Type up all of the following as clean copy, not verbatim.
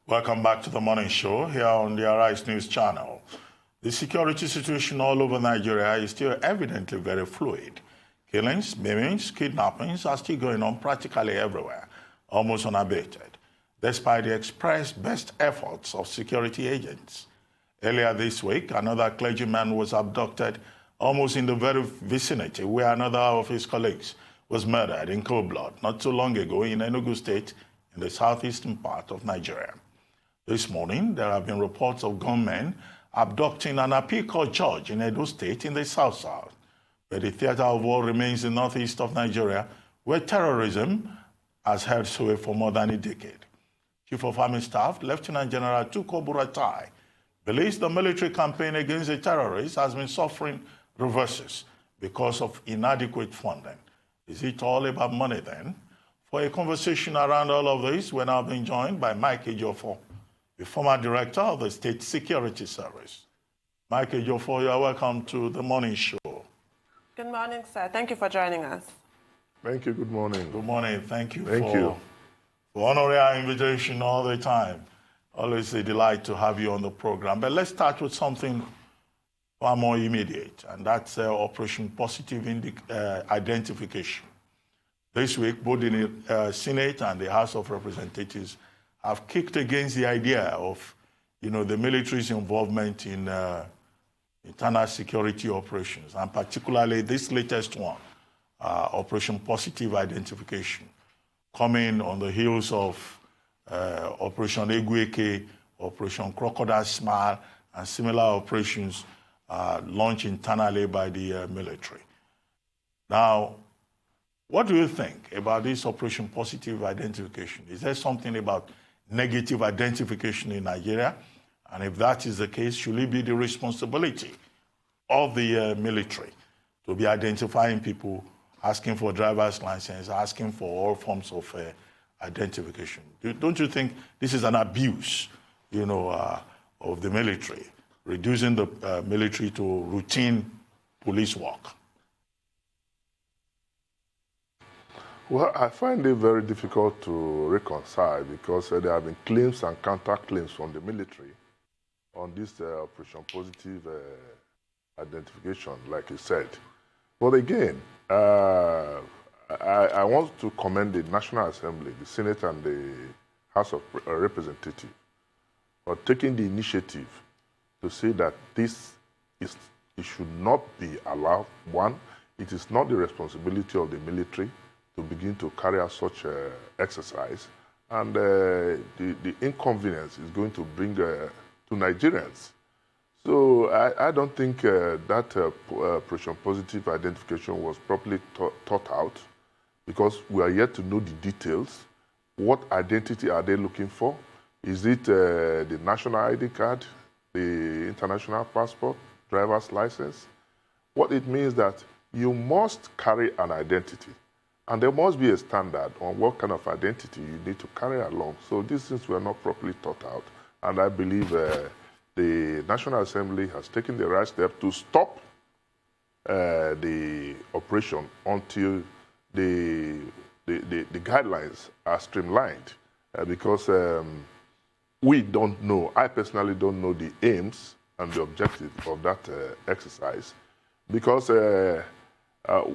Welcome back to the morning show here on the Arise News channel. The security situation all over Nigeria is still evidently very fluid. Killings, maimings, kidnappings are still going on practically everywhere, almost unabated, despite the expressed best efforts of security agents. Earlier this week, another clergyman was abducted almost in the very vicinity where another of his colleagues was murdered in cold blood not too long ago in Enugu State in the southeastern part of Nigeria. This morning, there have been reports of gunmen abducting an appeal court judge in Edo State in the south-south, where the theater of war remains in northeast of Nigeria, where terrorism has held sway for more than a decade. Chief of Army Staff, Lieutenant General Tuko Buratai, believes the military campaign against the terrorists has been suffering reverses because of inadequate funding. Is it all about money then? For a conversation around all of this, we're now being joined by Mike Ejiofor, the former director of the State Security Service. Mike Ejiofor, you are welcome to the morning show. Good morning, sir. Thank you for joining us. Thank you. Good morning. Good morning. Thank you for honoring our invitation all the time. Always a delight to have you on the program. But let's start with something far more immediate, and that's Operation Positive Identification. This week, both the Senate and the House of Representatives have kicked against the idea of, the military's involvement in internal security operations, and particularly this latest one, Operation Positive Identification, coming on the heels of Operation Egueke, Operation Crocodile Smile, and similar operations launched internally by the military. Now, what do you think about this Operation Positive Identification? Is there something about negative identification in Nigeria? And if that is the case, should it be the responsibility of the military to be identifying people, asking for driver's license, asking for all forms of identification? Don't you think this is an abuse, of the military, reducing the military to routine police work? Well, I find it very difficult to reconcile because there have been claims and counterclaims from the military on this Operation Positive Identification, like you said. But again, I want to commend the National Assembly, the Senate and the House of Representatives for taking the initiative to say that it should not be allowed. One, it is not the responsibility of the military to begin to carry out such exercise, and the inconvenience is going to bring to Nigerians. So I don't think that Operation Positive Identification was properly thought out, because we are yet to know the details. What identity are they looking for? Is it the national ID card, the international passport, driver's license? What it means that you must carry an identity. And there must be a standard on what kind of identity you need to carry along. So these things were not properly thought out. And I believe the National Assembly has taken the right step to stop the operation until the guidelines are streamlined. Because we don't know, I personally don't know the aims and the objective of that exercise. Because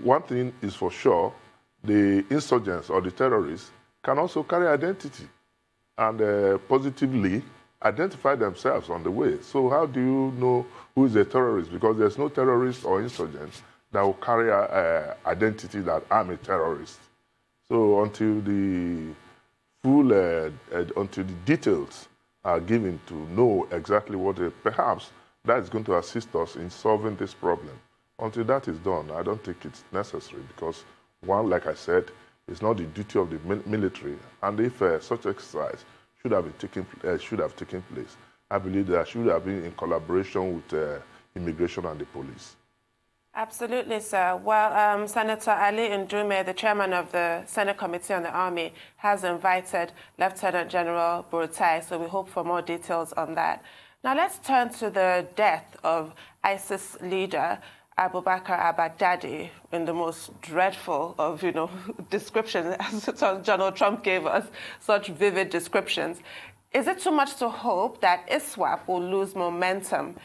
one thing is for sure, the insurgents or the terrorists can also carry identity and positively identify themselves on the way. So how do you know who is a terrorist? Because there's no terrorist or insurgents that will carry identity that I'm a terrorist. So until the until the details are given to know exactly what perhaps that is going to assist us in solving this problem. Until that is done, I don't think it's necessary, because one, like I said, it's not the duty of the military, and if such exercise should have taken place, I believe that should have been in collaboration with immigration and the police. Absolutely, sir. Well, Senator Ali Ndume, the chairman of the Senate Committee on the Army, has invited Lieutenant General Buratai, so we hope for more details on that. Now let's turn to the death of ISIS leader Bakr alBaghdadi, in the most dreadful of, descriptions, as General Trump gave us, such vivid descriptions. Is it too much to hope that ISWAP will lose momentum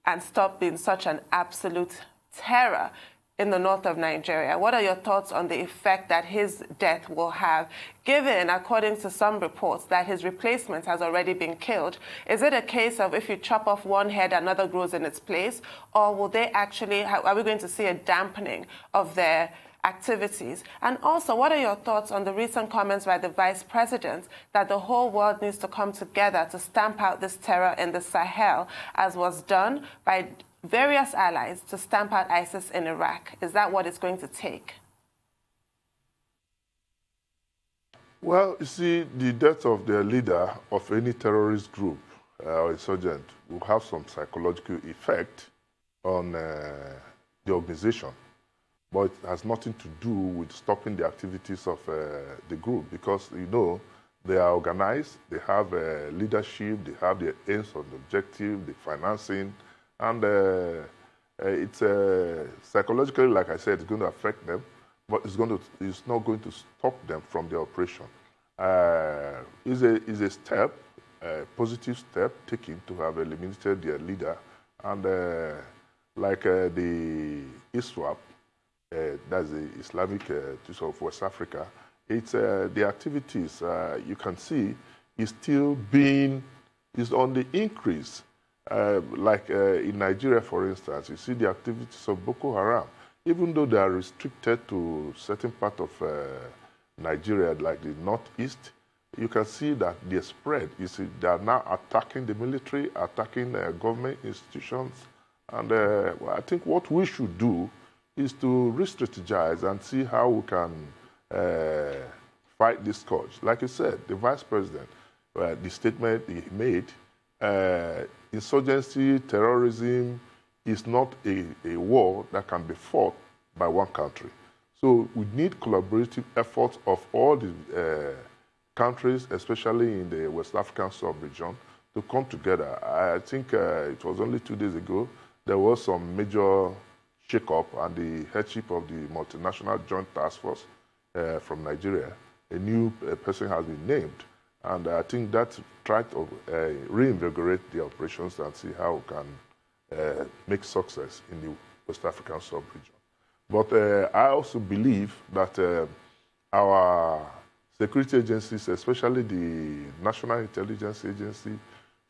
and stop being such an absolute terror in the north of Nigeria? What are your thoughts on the effect that his death will have, given, according to some reports, that his replacement has already been killed? Is it a case of if you chop off one head, another grows in its place? Or will they actually, are we going to see a dampening of their activities? And also, what are your thoughts on the recent comments by the Vice President that the whole world needs to come together to stamp out this terror in the Sahel, as was done by various allies to stamp out ISIS in Iraq? Is that what it's going to take? Well, you see, the death of the leader of any terrorist group or insurgent will have some psychological effect on the organization. But it has nothing to do with stopping the activities of the group, because, you know, they are organized, they have leadership, they have their aims and objective, the financing, and it's psychologically, like I said, it's going to affect them, but it's not going to stop them from their operation. It's a step, a positive step taken to have eliminated their leader, and like the ISWAP, that's the Islamic State of West Africa, it's the activities you can see is still is on the increase. Like in Nigeria, for instance, you see the activities of Boko Haram, even though they are restricted to certain part of Nigeria, like the northeast, you can see that they spread. You see, they are now attacking the military, attacking government institutions, and well, I think what we should do is to re-strategize and see how we can fight this scourge. Like you said, the Vice President, the statement he made, insurgency, terrorism is not a war that can be fought by one country. So we need collaborative efforts of all the countries, especially in the West African sub-region, to come together. I think it was only 2 days ago, there was some major shake-up and the headship of the multinational joint task force from Nigeria. A new person has been named. And I think that tried to reinvigorate the operations and see how we can make success in the West African sub-region. But I also believe that our security agencies, especially the National Intelligence Agency,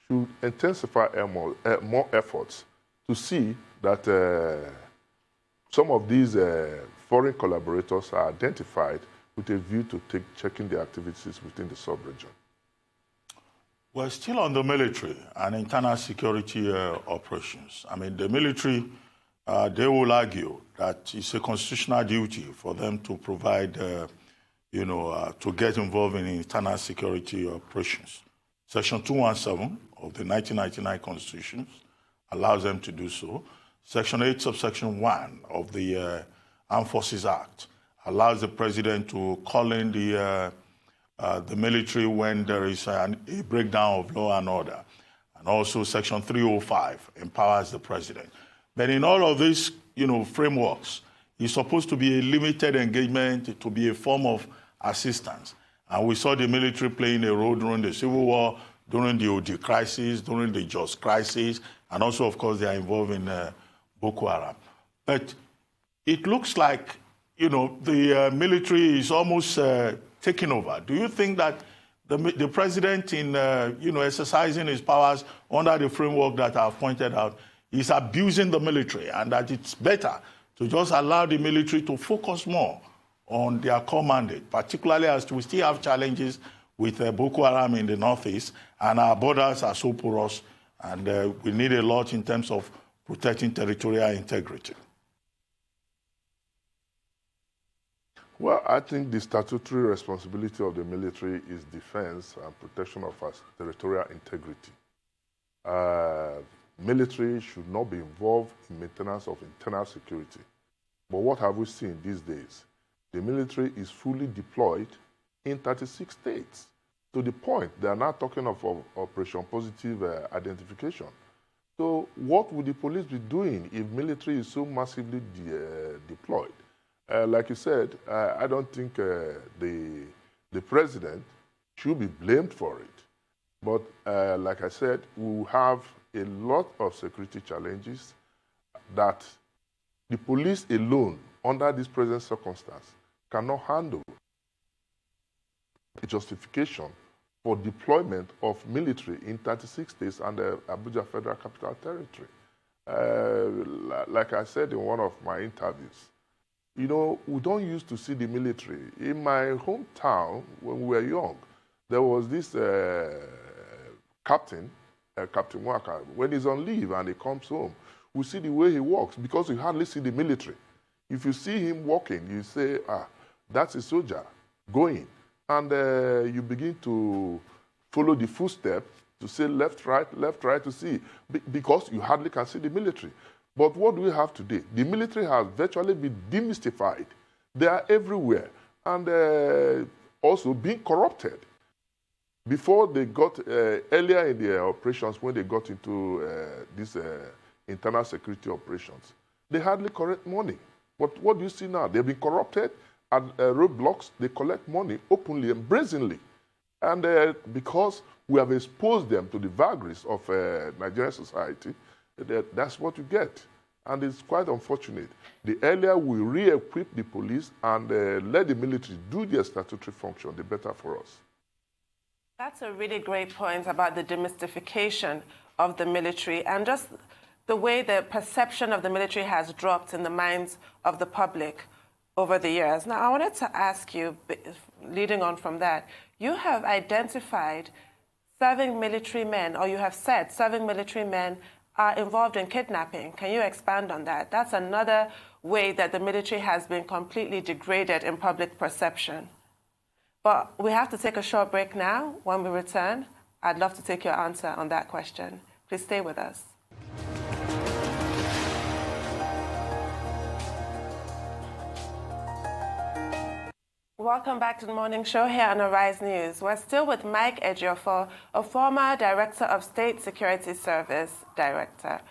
should intensify more efforts to see that some of these foreign collaborators are identified with a view to checking their activities within the sub-region. We're still on the military and internal security operations. I mean, the military, they will argue that it's a constitutional duty for them to provide, to get involved in internal security operations. Section 217 of the 1999 Constitution allows them to do so. Section 8, subsection 1 of the Armed Forces Act allows the president to call in the military when there is a breakdown of law and order. And also Section 305 empowers the president. But in all of these, frameworks, it's supposed to be a limited engagement, to be a form of assistance. And we saw the military playing a role during the Civil War, during the OD crisis, during the Just crisis, and also, of course, they are involved in Boko Haram. But it looks like, the military is almost taking over. Do you think that the president, in exercising his powers under the framework that I've pointed out, is abusing the military, and that it's better to just allow the military to focus more on their core mandate, particularly as we still have challenges with Boko Haram in the northeast, and our borders are so porous, and we need a lot in terms of protecting territorial integrity? Well, I think the statutory responsibility of the military is defense and protection of our territorial integrity. Military should not be involved in maintenance of internal security. But what have we seen these days? The military is fully deployed in 36 states, to the point they are now talking of Operation Positive Identification. So what would the police be doing if military is so massively deployed? Like you said, I don't think the president should be blamed for it. But like I said, we have a lot of security challenges that the police alone, under this present circumstance, cannot handle. A justification for deployment of military in 36 states and the Abuja Federal Capital Territory. Like I said in one of my interviews, you know, we don't used to see the military. In my hometown, when we were young, there was this captain, Captain Waka. When he's on leave and he comes home, we see the way he walks because you hardly see the military. If you see him walking, you say, ah, that's a soldier going. And you begin to follow the footsteps to say left, right, to see, because you hardly can see the military. But what do we have today? The military has virtually been demystified. They are everywhere, and also being corrupted. Before they got, earlier in their operations, when they got into these internal security operations, they hardly collect money. But what do you see now? They've been corrupted. At roadblocks, they collect money openly and brazenly. And because we have exposed them to the vagaries of Nigerian society, that's what you get. And it's quite unfortunate. The earlier we re-equip the police and let the military do their statutory function, the better for us. That's a really great point about the demystification of the military and just the way the perception of the military has dropped in the minds of the public over the years. Now, I wanted to ask you, leading on from that, you have identified serving military men, or you have said serving military men are involved in kidnapping. Can you expand on that? That's another way that the military has been completely degraded in public perception. But we have to take a short break now. When we return, I'd love to take your answer on that question. Please stay with us. Welcome back to the morning show here on Arise News. We're still with Mike Ejiofor, a former Director of State Security Service Director.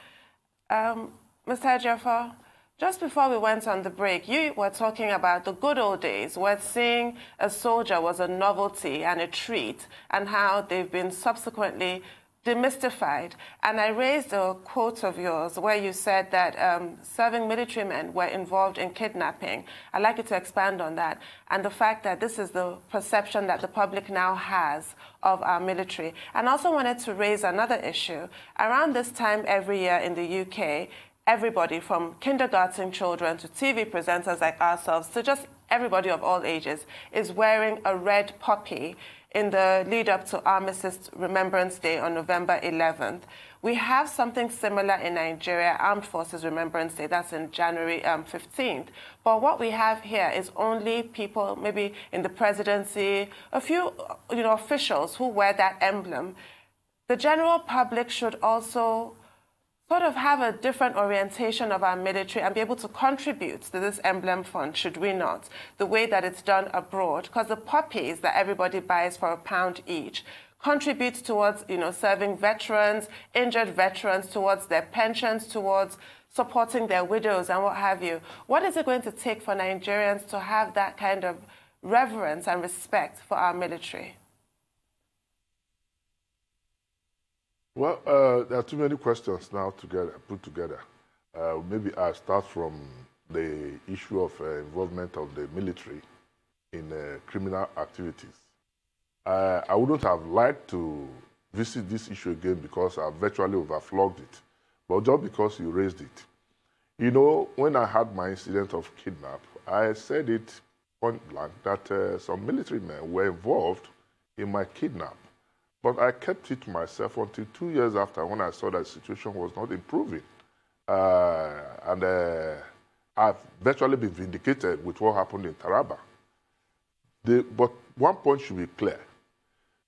Mr. Ejiofor, just before we went on the break, you were talking about the good old days where seeing a soldier was a novelty and a treat, and how they've been subsequently demystified. And I raised a quote of yours where you said that serving military men were involved in kidnapping. I'd like you to expand on that and the fact that this is the perception that the public now has of our military. And also wanted to raise another issue. Around this time every year in the UK, everybody from kindergarten children to TV presenters like ourselves to just everybody of all ages is wearing a red poppy in the lead up to Armistice Remembrance Day on November 11th. We have something similar in Nigeria, Armed Forces Remembrance Day, that's in January 15th. But what we have here is only people, maybe in the presidency, a few officials who wear that emblem. The general public should also sort of have a different orientation of our military and be able to contribute to this emblem fund, should we not, the way that it's done abroad, because the poppies that everybody buys for £1 each contribute towards, serving veterans, injured veterans, towards their pensions, towards supporting their widows and what have you. What is it going to take for Nigerians to have that kind of reverence and respect for our military? Well, there are too many questions now put together. Maybe I'll start from the issue of involvement of the military in criminal activities. I wouldn't have liked to visit this issue again because I've virtually overflogged it, but just because you raised it. When I had my incident of kidnap, I said it point blank that some military men were involved in my kidnap. But I kept it to myself until 2 years after, when I saw that the situation was not improving. I've virtually been vindicated with what happened in Taraba. But one point should be clear.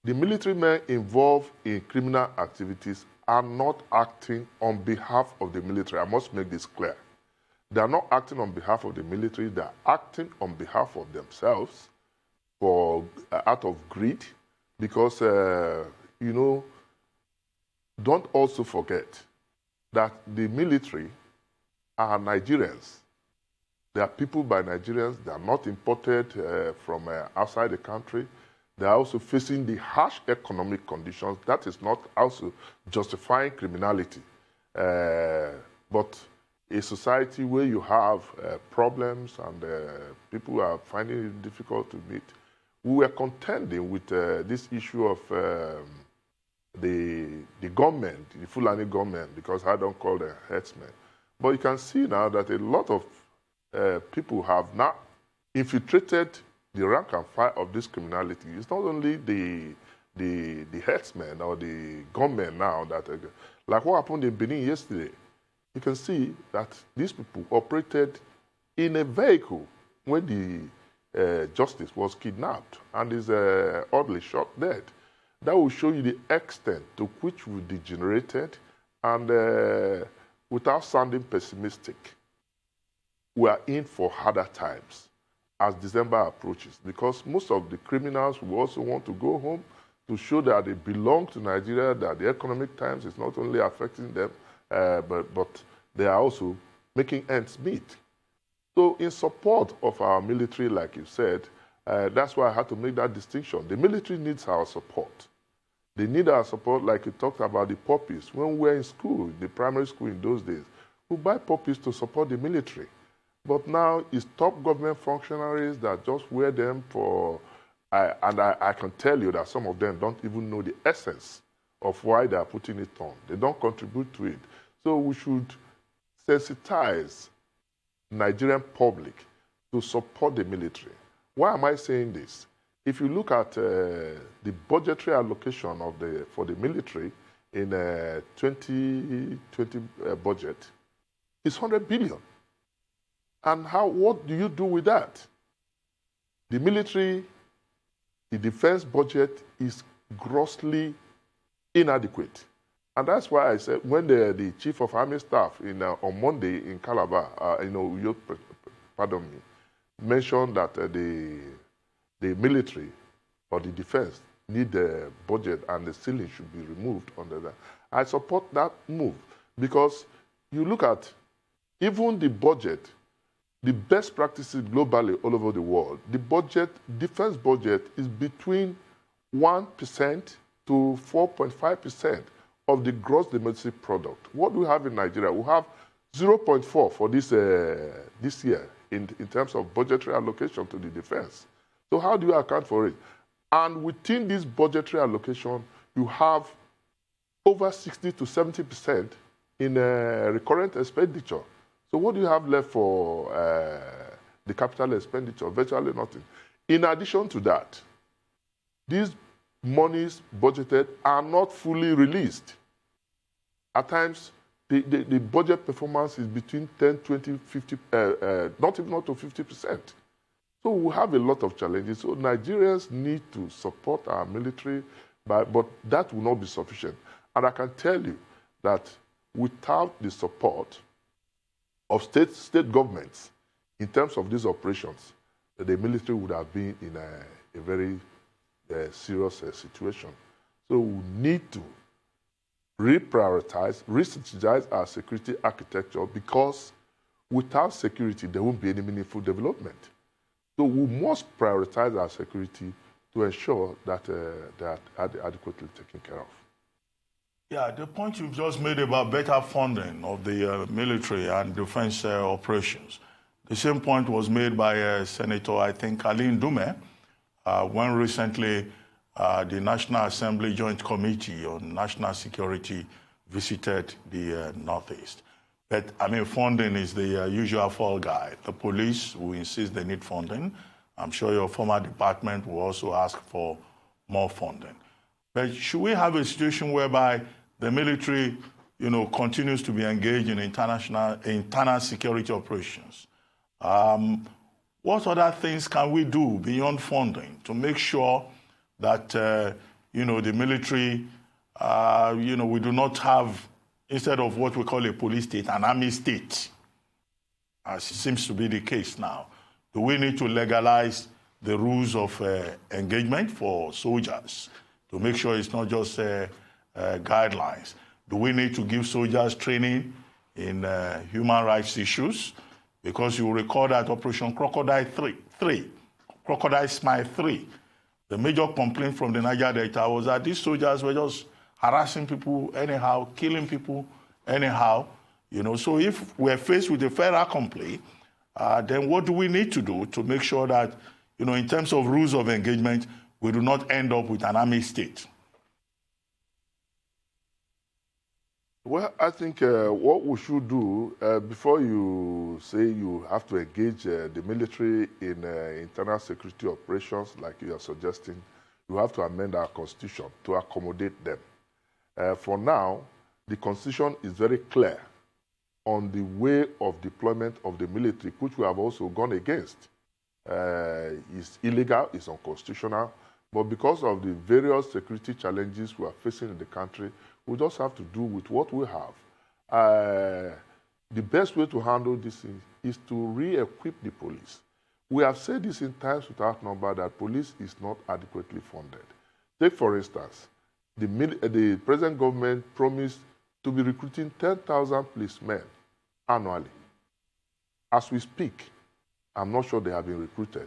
The military men involved in criminal activities are not acting on behalf of the military. I must make this clear. They are not acting on behalf of the military. They are acting on behalf of themselves out of greed. Because, don't also forget that the military are Nigerians. They are people by Nigerians. They are not imported from outside the country. They are also facing the harsh economic conditions. That is not also justifying criminality. But a society where you have problems and people are finding it difficult to meet, we were contending with this issue of the government, the Fulani government, because I don't call them headsmen. But you can see now that a lot of people have now infiltrated the rank and file of this criminality. It's not only the headsmen or the gunmen now that, like what happened in Benin yesterday. You can see that these people operated in a vehicle when the justice was kidnapped and is oddly shot dead. That will show you the extent to which we degenerated, and without sounding pessimistic, we are in for harder times as December approaches, because most of the criminals will also want to go home to show that they belong to Nigeria, that the economic times is not only affecting them, but they are also making ends meet. So in support of our military, like you said, that's why I had to make that distinction. The military needs our support. They need our support, like you talked about the puppies. When we were in school, the primary school in those days, we buy puppies to support the military. But now it's top government functionaries that just wear them for, and I can tell you that some of them don't even know the essence of why they are putting it on. They don't contribute to it. So we should sensitize Nigerian public to support the military. Why am I saying this? If you look at the budgetary allocation for the military in 2020 budget, it's 100 billion. And what do you do with that? The military, the defense budget is grossly inadequate. And that's why I said when the chief of army staff on Monday in Calabar, mentioned that the military or the defense need the budget and the ceiling should be removed under that. I support that move because you look at even the budget, the best practices globally all over the world, the defense budget is between 1% to 4.5% of the gross domestic product. What do we have in Nigeria? We have 0.4 for this year in terms of budgetary allocation to the defense. So how do you account for it? And within this budgetary allocation, you have over 60 to 70% in recurrent expenditure. So what do you have left for the capital expenditure? Virtually nothing. In addition to that, these monies budgeted are not fully released. At times, the budget performance is between 10, 20, 50, not even up to 50%. So we have a lot of challenges. So Nigerians need to support our military, but that will not be sufficient. And I can tell you that without the support of state governments in terms of these operations, the military would have been in a very serious situation. So we need to reprioritize, re-strategize our security architecture, because without security, there won't be any meaningful development. So we must prioritize our security to ensure that they are adequately taken care of. Yeah, the point you've just made about better funding of the military and defense operations, the same point was made by Senator, I think, Ali Ndume, when recently the National Assembly Joint Committee on National Security visited the Northeast. But, I mean, funding is the usual fall guy. The police will insist they need funding. I'm sure your former department will also ask for more funding. But should we have a situation whereby the military, continues to be engaged in internal security operations? What other things can we do beyond funding to make sure that, the military, we do not have, instead of what we call a police state, an army state, as seems to be the case now? Do we need to legalize the rules of engagement for soldiers to make sure it's not just guidelines? Do we need to give soldiers training in human rights issues? Because you recall that Operation Crocodile Smile 3, The major complaint from the Niger Delta was that these soldiers were just harassing people anyhow, killing people anyhow. So if we're faced with a federal complaint, then what do we need to do to make sure that, in terms of rules of engagement, we do not end up with an army state? Well, I think what we should do, before you say you have to engage the military in internal security operations, like you are suggesting, you have to amend our constitution to accommodate them. For now, the constitution is very clear on the way of deployment of the military, which we have also gone against. It's illegal, it's unconstitutional, but because of the various security challenges we are facing in the country, we just have to do with what we have. The best way to handle this is to re-equip the police. We have said this in times without number that police is not adequately funded. Take, for instance, the present government promised to be recruiting 10,000 policemen annually. As we speak, I'm not sure they have been recruited.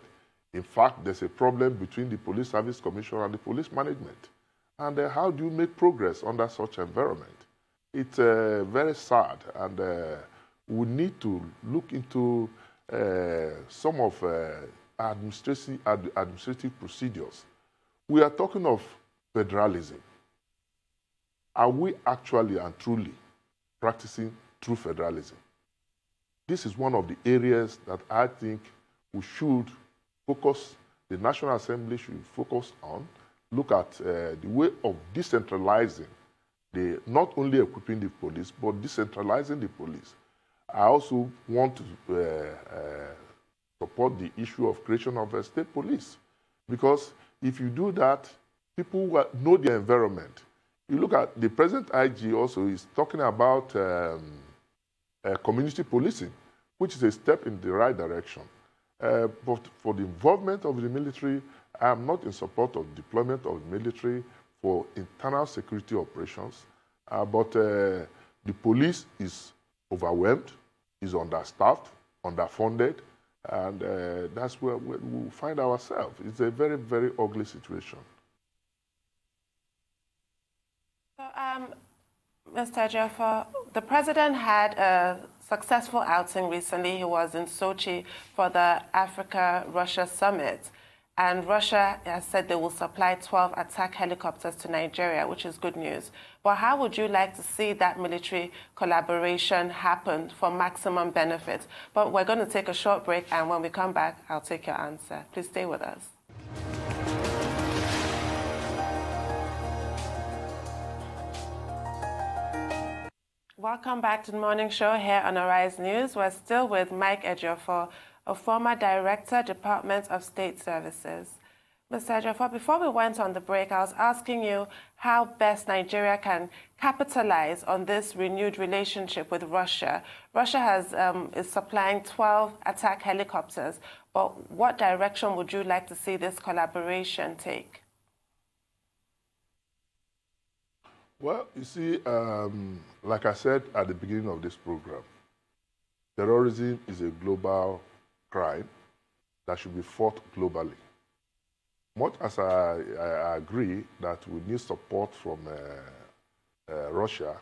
In fact, there's a problem between the Police Service Commission and the police management. And how do you make progress under such environment? It's very sad, and we need to look into some of administrative procedures. We are talking of federalism. Are we actually and truly practicing true federalism? This is one of the areas that I think we should focus, the National Assembly should focus on, look at the way of decentralizing, not only equipping the police, but decentralizing the police. I also want to support the issue of creation of a state police, because if you do that, people will know their environment. You look at the present IG also is talking about community policing, which is a step in the right direction. But for the involvement of the military, I am not in support of deployment of the military for internal security operations. But the police is overwhelmed, is understaffed, underfunded, and that's where we find ourselves. It's a very, very ugly situation. So, Mr. Ejiofor, the president had a successful outing recently. He was in Sochi for the Africa-Russia summit. And Russia has said they will supply 12 attack helicopters to Nigeria, which is good news. But how would you like to see that military collaboration happen for maximum benefit? But we're going to take a short break, and when we come back, I'll take your answer. Please stay with us. Welcome back to the morning show here on Arise News. We're still with Mike Ejiofor, a former Director, Department of State Services. Mr. Ejiofor, before we went on the break, I was asking you how best Nigeria can capitalize on this renewed relationship with Russia. Russia is supplying 12 attack helicopters, but what direction would you like to see this collaboration take? Well, you see, like I said at the beginning of this program, terrorism is a global crime that should be fought globally. Much as I agree that we need support from Russia,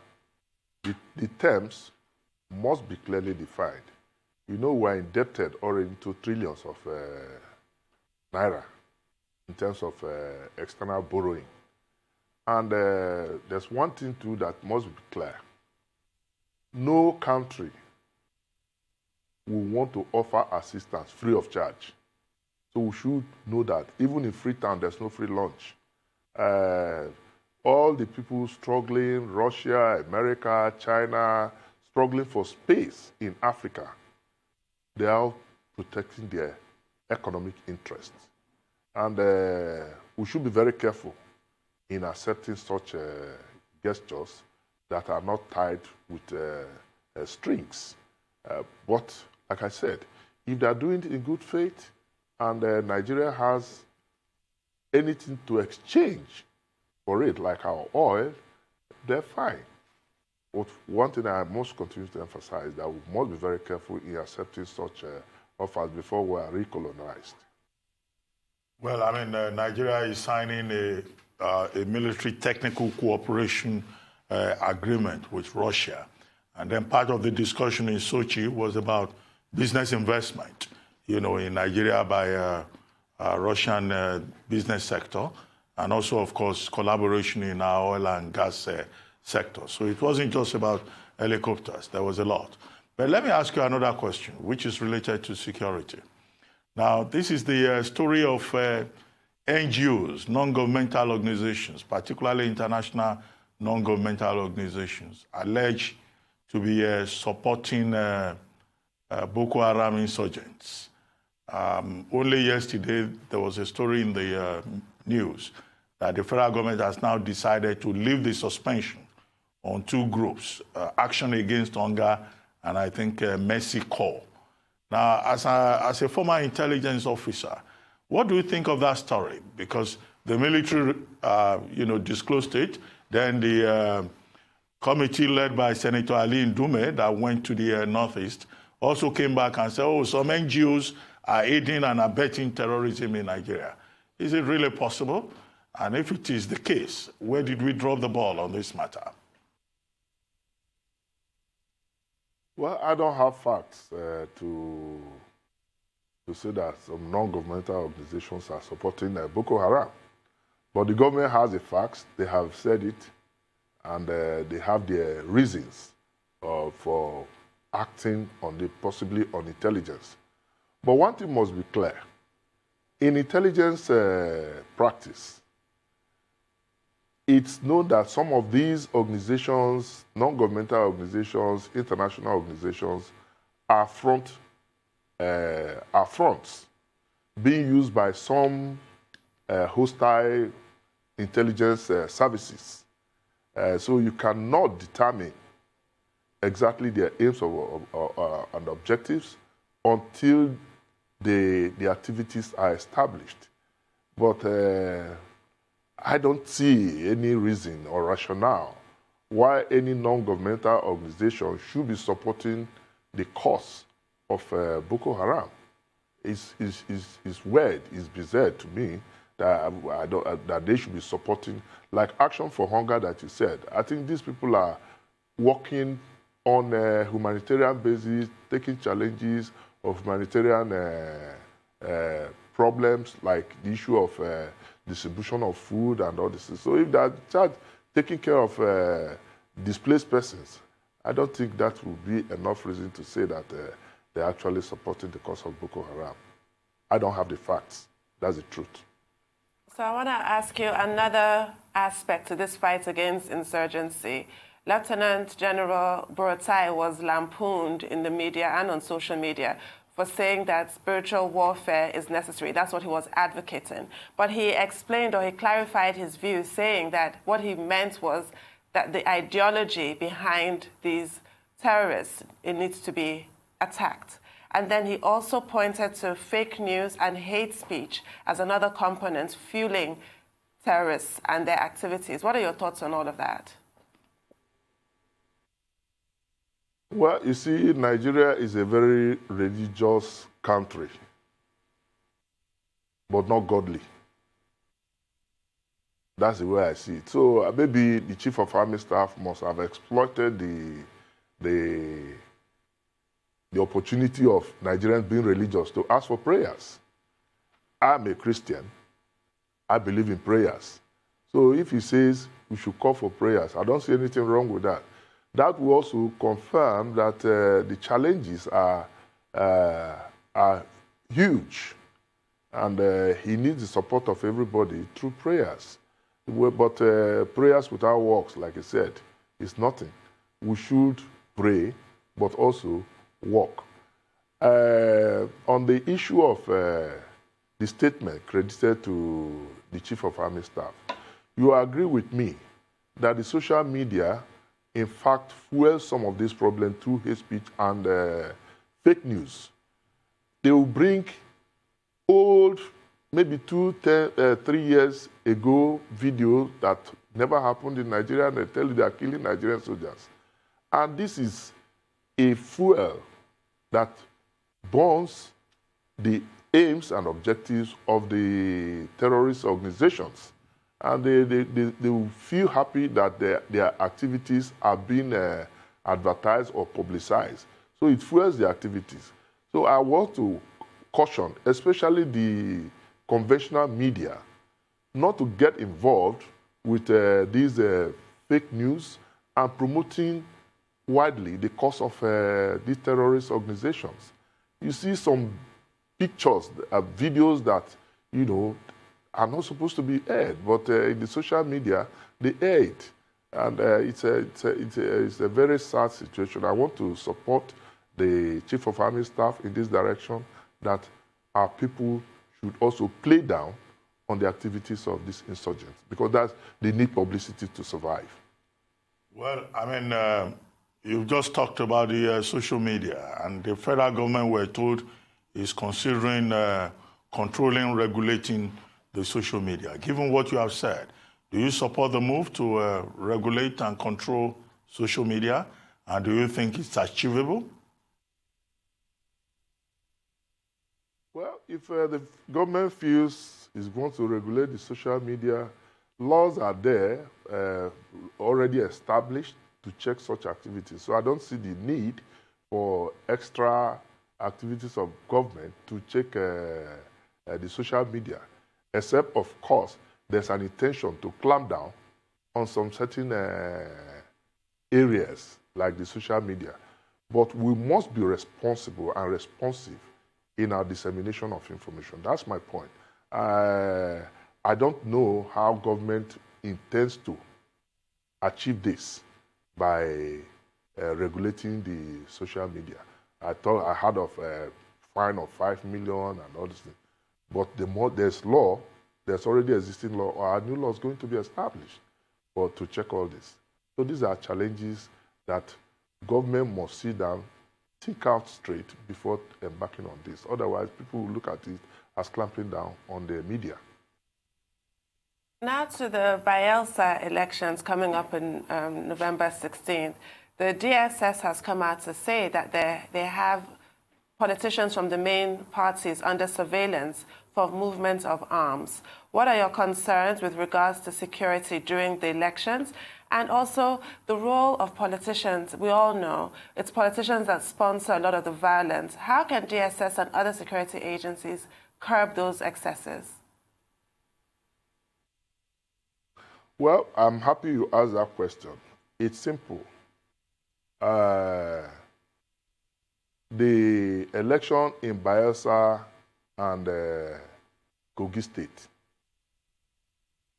the terms must be clearly defined. You know, we're indebted already to trillions of naira in terms of external borrowing. And there's one thing, too, that must be clear. No country will want to offer assistance free of charge. So we should know that. Even in Freetown, there's no free lunch. All the people struggling, Russia, America, China, struggling for space in Africa, they are protecting their economic interests. And we should be very careful in accepting such gestures that are not tied with strings. But, like I said, if they are doing it in good faith and Nigeria has anything to exchange for it, like our oil, they're fine. But one thing I must continue to emphasize is that we must be very careful in accepting such offers before we are recolonized. Well, I mean, Nigeria is signing a military technical cooperation agreement with Russia. And then part of the discussion in Sochi was about business investment, you know, in Nigeria by Russian business sector, and also, of course, collaboration in our oil and gas sector. So it wasn't just about helicopters. There was a lot. But let me ask you another question, which is related to security. Now, this is the story of NGOs, non-governmental organizations, particularly international non-governmental organizations, alleged to be supporting Boko Haram insurgents. Only yesterday, there was a story in the news that the federal government has now decided to lift the suspension on two groups, Action Against Hunger and I think Mercy Corps. Now, as a former intelligence officer, what do you think of that story? Because the military, disclosed it. Then the committee led by Senator Ali Ndume that went to the Northeast also came back and said, oh, some NGOs are aiding and abetting terrorism in Nigeria. Is it really possible? And if it is the case, where did we drop the ball on this matter? Well, I don't have facts to say that some non-governmental organizations are supporting Boko Haram. But the government has the facts, they have said it, and they have their reasons for acting possibly on intelligence. But one thing must be clear. In intelligence practice, it's known that some of these organizations, non-governmental organizations, international organizations, are fronts being used by some hostile intelligence services. So you cannot determine exactly their aims and objectives until the activities are established. But I don't see any reason or rationale why any non-governmental organization should be supporting the cause of Boko Haram. It's weird, it's bizarre to me that they should be supporting, like Action for Hunger that you said. I think these people are working on a humanitarian basis, taking challenges of humanitarian problems, like the issue of distribution of food and all this. So if they're taking care of displaced persons, I don't think that would be enough reason to say that they're actually supporting the cause of Boko Haram. I don't have the facts. That's the truth. So I want to ask you another aspect to this fight against insurgency. Lieutenant General Buratai was lampooned in the media and on social media for saying that spiritual warfare is necessary. That's what he was advocating. But he explained, or he clarified his view, saying that what he meant was that the ideology behind these terrorists, it needs to be attacked. And then he also pointed to fake news and hate speech as another component fueling terrorists and their activities. What are your thoughts on all of that? Well, you see, Nigeria is a very religious country, but not godly. That's the way I see it. So maybe the Chief of Army Staff must have exploited the opportunity of Nigerians being religious to ask for prayers. I'm a Christian. I believe in prayers. So if he says we should call for prayers, I don't see anything wrong with that. That will also confirm that the challenges are huge, and he needs the support of everybody through prayers. But prayers without works, like I said, is nothing. We should pray, but also work. On the issue of the statement credited to the Chief of Army Staff, you agree with me that the social media, in fact, fuels some of this problem through hate speech and fake news. They will bring old, maybe 3 years ago video that never happened in Nigeria, and they tell you they are killing Nigerian soldiers. And this is a fuel that burns the aims and objectives of the terrorist organizations. And they will feel happy that their activities are being advertised or publicized. So it fuels their activities. So I want to caution, especially the conventional media, not to get involved with these fake news and promoting widely the cause of these terrorist organizations. You see some pictures, videos that, you know, are not supposed to be aired, but in the social media, they air it. And it's a very sad situation. I want to support the Chief of Army Staff in this direction, that our people should also play down on the activities of these insurgents, because they need publicity to survive. Well, I mean, you've just talked about the social media, and the federal government, we're told, is considering controlling, regulating the social media. Given what you have said, do you support the move to regulate and control social media? And do you think it's achievable? Well, if the government feels it's going to regulate the social media, laws are there already established to check such activities. So I don't see the need for extra activities of government to check the social media, except, of course, there's an intention to clamp down on some certain areas like the social media. But we must be responsible and responsive in our dissemination of information. That's my point. I don't know how government intends to achieve this by regulating the social media. I thought I heard of a fine of 5 million and all this thing. But the more there's law, there's already existing law, or a new law is going to be established to check all this. So these are challenges that government must sit down, think out straight before embarking on this. Otherwise, people will look at it as clamping down on the media. Now to the Bayelsa elections coming up in November 16th. The DSS has come out to say that they have politicians from the main parties under surveillance for movement of arms. What are your concerns with regards to security during the elections? And also the role of politicians. We all know it's politicians that sponsor a lot of the violence. How can DSS and other security agencies curb those excesses? Well, I'm happy you asked that question. It's simple. The election in Bayelsa and Coogi State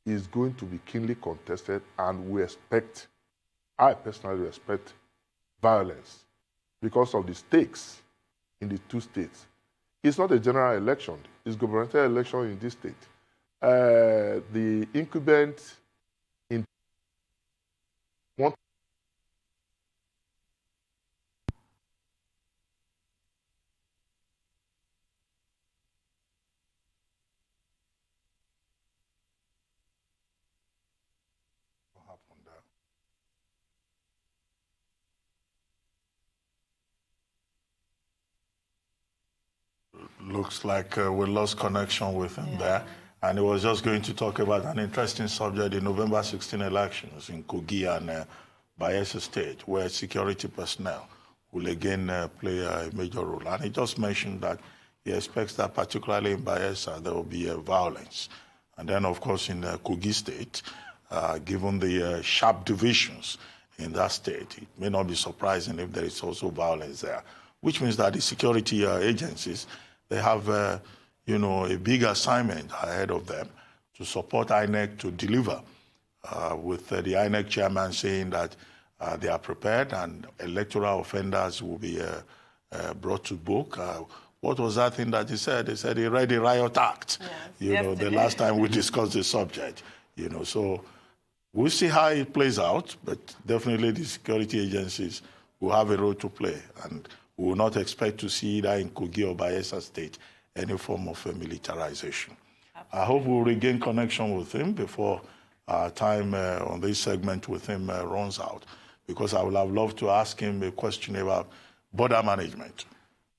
is going to be keenly contested, and I personally expect violence because of the stakes in the two states. It's not a general election, it's a gubernatorial election in this state. The incumbent in one Looks like we lost connection with him there. And he was just going to talk about an interesting subject, the November 16 elections in Coogi and Bayelsa State, where security personnel will again play a major role. And he just mentioned that he expects that particularly in Bayelsa there will be violence. And then, of course, in Coogi State, given the sharp divisions in that state, it may not be surprising if there is also violence there, which means that the security agencies, they have a big assignment ahead of them to support INEC to deliver, with the INEC chairman saying that they are prepared and electoral offenders will be brought to book. What was that thing that he said? He said he read the riot act, the last time we discussed the subject. So we'll see how it plays out, but definitely the security agencies will have a role to play. And we will not expect to see either in Coogi or Bayelsa State any form of militarization. Absolutely. I hope we'll regain connection with him before our time on this segment with him runs out, because I would have loved to ask him a question about border management.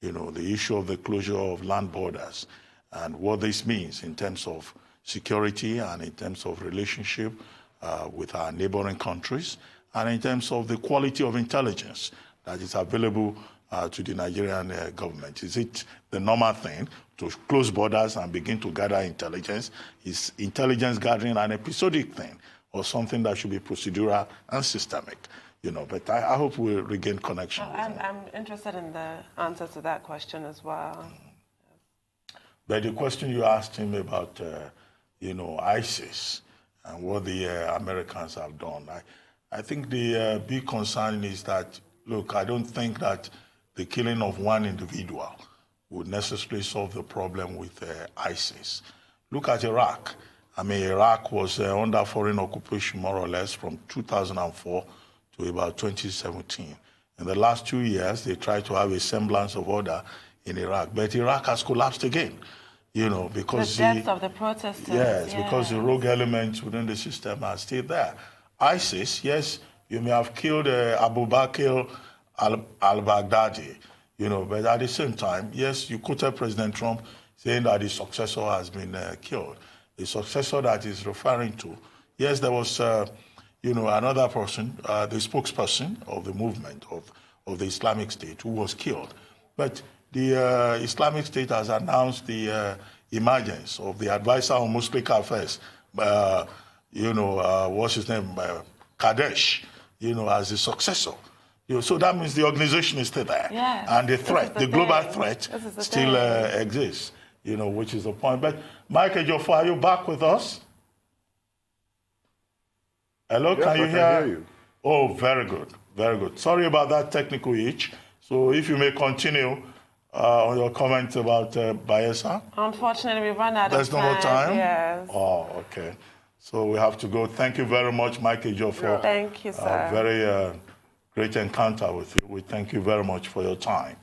the issue of the closure of land borders and what this means in terms of security and in terms of relationship with our neighboring countries and in terms of the quality of intelligence that is available to the Nigerian government. Is it the normal thing to close borders and begin to gather intelligence? Is intelligence gathering an episodic thing or something that should be procedural and systemic? But I hope we'll regain connection. I'm interested in the answer to that question as well. But the question you asked him about, ISIS and what the Americans have done, I think the big concern is that, look, I don't think that the killing of one individual would necessarily solve the problem with ISIS. Look at Iraq. I mean, Iraq was under foreign occupation more or less from 2004 to about 2017. In the last 2 years, they tried to have a semblance of order in Iraq, but Iraq has collapsed again, because the death of the protesters. Yes, because the rogue elements within the system are still there. ISIS, yes, you may have killed Abu Bakr alBaghdadi, but at the same time, yes, you quoted President Trump saying that his successor has been killed. The successor that he's referring to, yes, there was, another person, the spokesperson of the movement of the Islamic State who was killed. But the Islamic State has announced the emergence of the advisor on Muslim affairs, what's his name, Kadesh, as the successor. So that means the organization is still there. Yes, and the threat, the global threat, still exists, which is the point. But Mike Ejiofor, are you back with us? Hello, yes, can you hear you? Oh, very good, very good. Sorry about that technical hitch. So if you may continue on your comments about Bayelsa. Unfortunately, we've run out There's of time. no more time? Yes. Oh, okay. So we have to go. Thank you very much, Mike Ejiofor. Thank you, sir. Very great encounter with you. We thank you very much for your time.